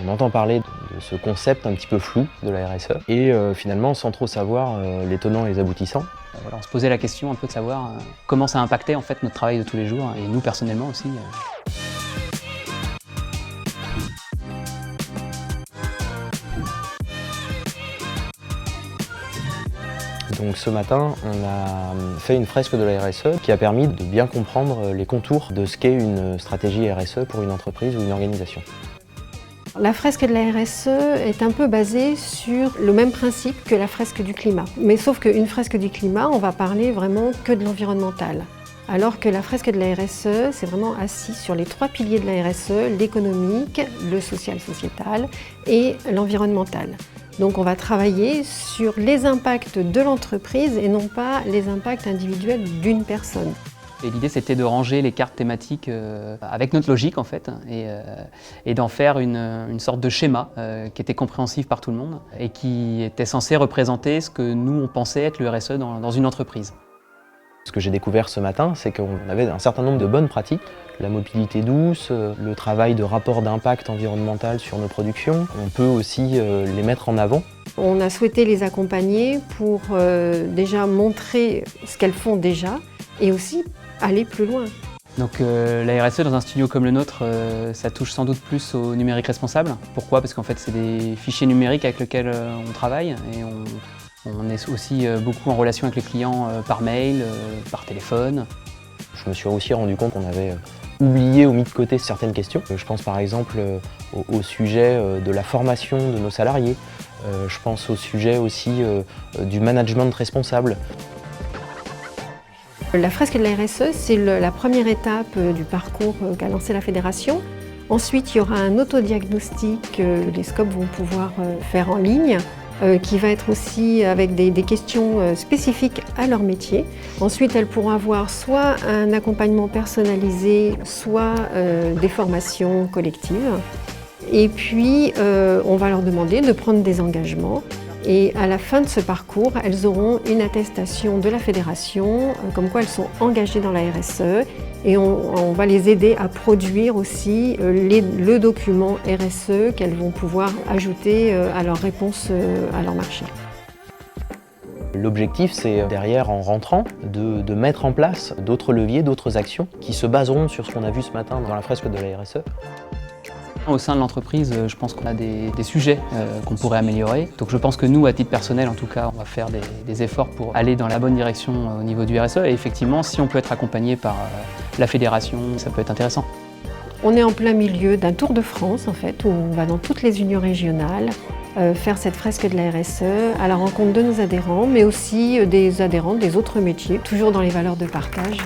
On entend parler de ce concept un petit peu flou de la RSE et finalement sans trop savoir les tenants et les aboutissants. Voilà, on se posait la question un peu de savoir comment ça impactait en fait notre travail de tous les jours et nous personnellement aussi. Donc ce matin, on a fait une fresque de la RSE qui a permis de bien comprendre les contours de ce qu'est une stratégie RSE pour une entreprise ou une organisation. La fresque de la RSE est un peu basée sur le même principe que la fresque du climat. Mais sauf qu'une fresque du climat, on va parler vraiment que de l'environnemental. Alors que la fresque de la RSE, c'est vraiment assis sur les 3 piliers de la RSE, l'économique, le social-sociétal et l'environnemental. Donc on va travailler sur les impacts de l'entreprise et non pas les impacts individuels d'une personne. Et l'idée c'était de ranger les cartes thématiques avec notre logique en fait et d'en faire une sorte de schéma qui était compréhensible par tout le monde et qui était censé représenter ce que nous on pensait être le RSE dans une entreprise. Ce que j'ai découvert ce matin, c'est qu'on avait un certain nombre de bonnes pratiques. La mobilité douce, le travail de rapport d'impact environnemental sur nos productions. On peut aussi les mettre en avant. On a souhaité les accompagner pour déjà montrer ce qu'elles font déjà et aussi aller plus loin. Donc la RSE dans un studio comme le nôtre, ça touche sans doute plus au numérique responsable. Pourquoi? Parce qu'en fait c'est des fichiers numériques avec lesquels on travaille et on est aussi beaucoup en relation avec les clients par mail, par téléphone. Je me suis aussi rendu compte qu'on avait oublié ou mis de côté certaines questions. Je pense par exemple au sujet de la formation de nos salariés. Je pense au sujet aussi du management responsable. La fresque de la RSE, c'est la première étape du parcours qu'a lancé la Fédération. Ensuite, il y aura un autodiagnostic que les scopes vont pouvoir faire en ligne, qui va être aussi avec des questions spécifiques à leur métier. Ensuite, elles pourront avoir soit un accompagnement personnalisé, soit des formations collectives. Et puis, on va leur demander de prendre des engagements. Et à la fin de ce parcours, elles auront une attestation de la Fédération, comme quoi elles sont engagées dans la RSE. Et on va les aider à produire aussi le document RSE qu'elles vont pouvoir ajouter à leur réponse à leur marché. L'objectif, c'est derrière, en rentrant, de mettre en place d'autres leviers, d'autres actions qui se baseront sur ce qu'on a vu ce matin dans la fresque de la RSE. Au sein de l'entreprise, je pense qu'on a des sujets qu'on pourrait améliorer. Donc je pense que nous, à titre personnel en tout cas, on va faire des efforts pour aller dans la bonne direction au niveau du RSE. Et effectivement, si on peut être accompagné par la fédération, ça peut être intéressant. On est en plein milieu d'un tour de France en fait, où on va dans toutes les unions régionales faire cette fresque de la RSE à la rencontre de nos adhérents, mais aussi des adhérents des autres métiers, toujours dans les valeurs de partage.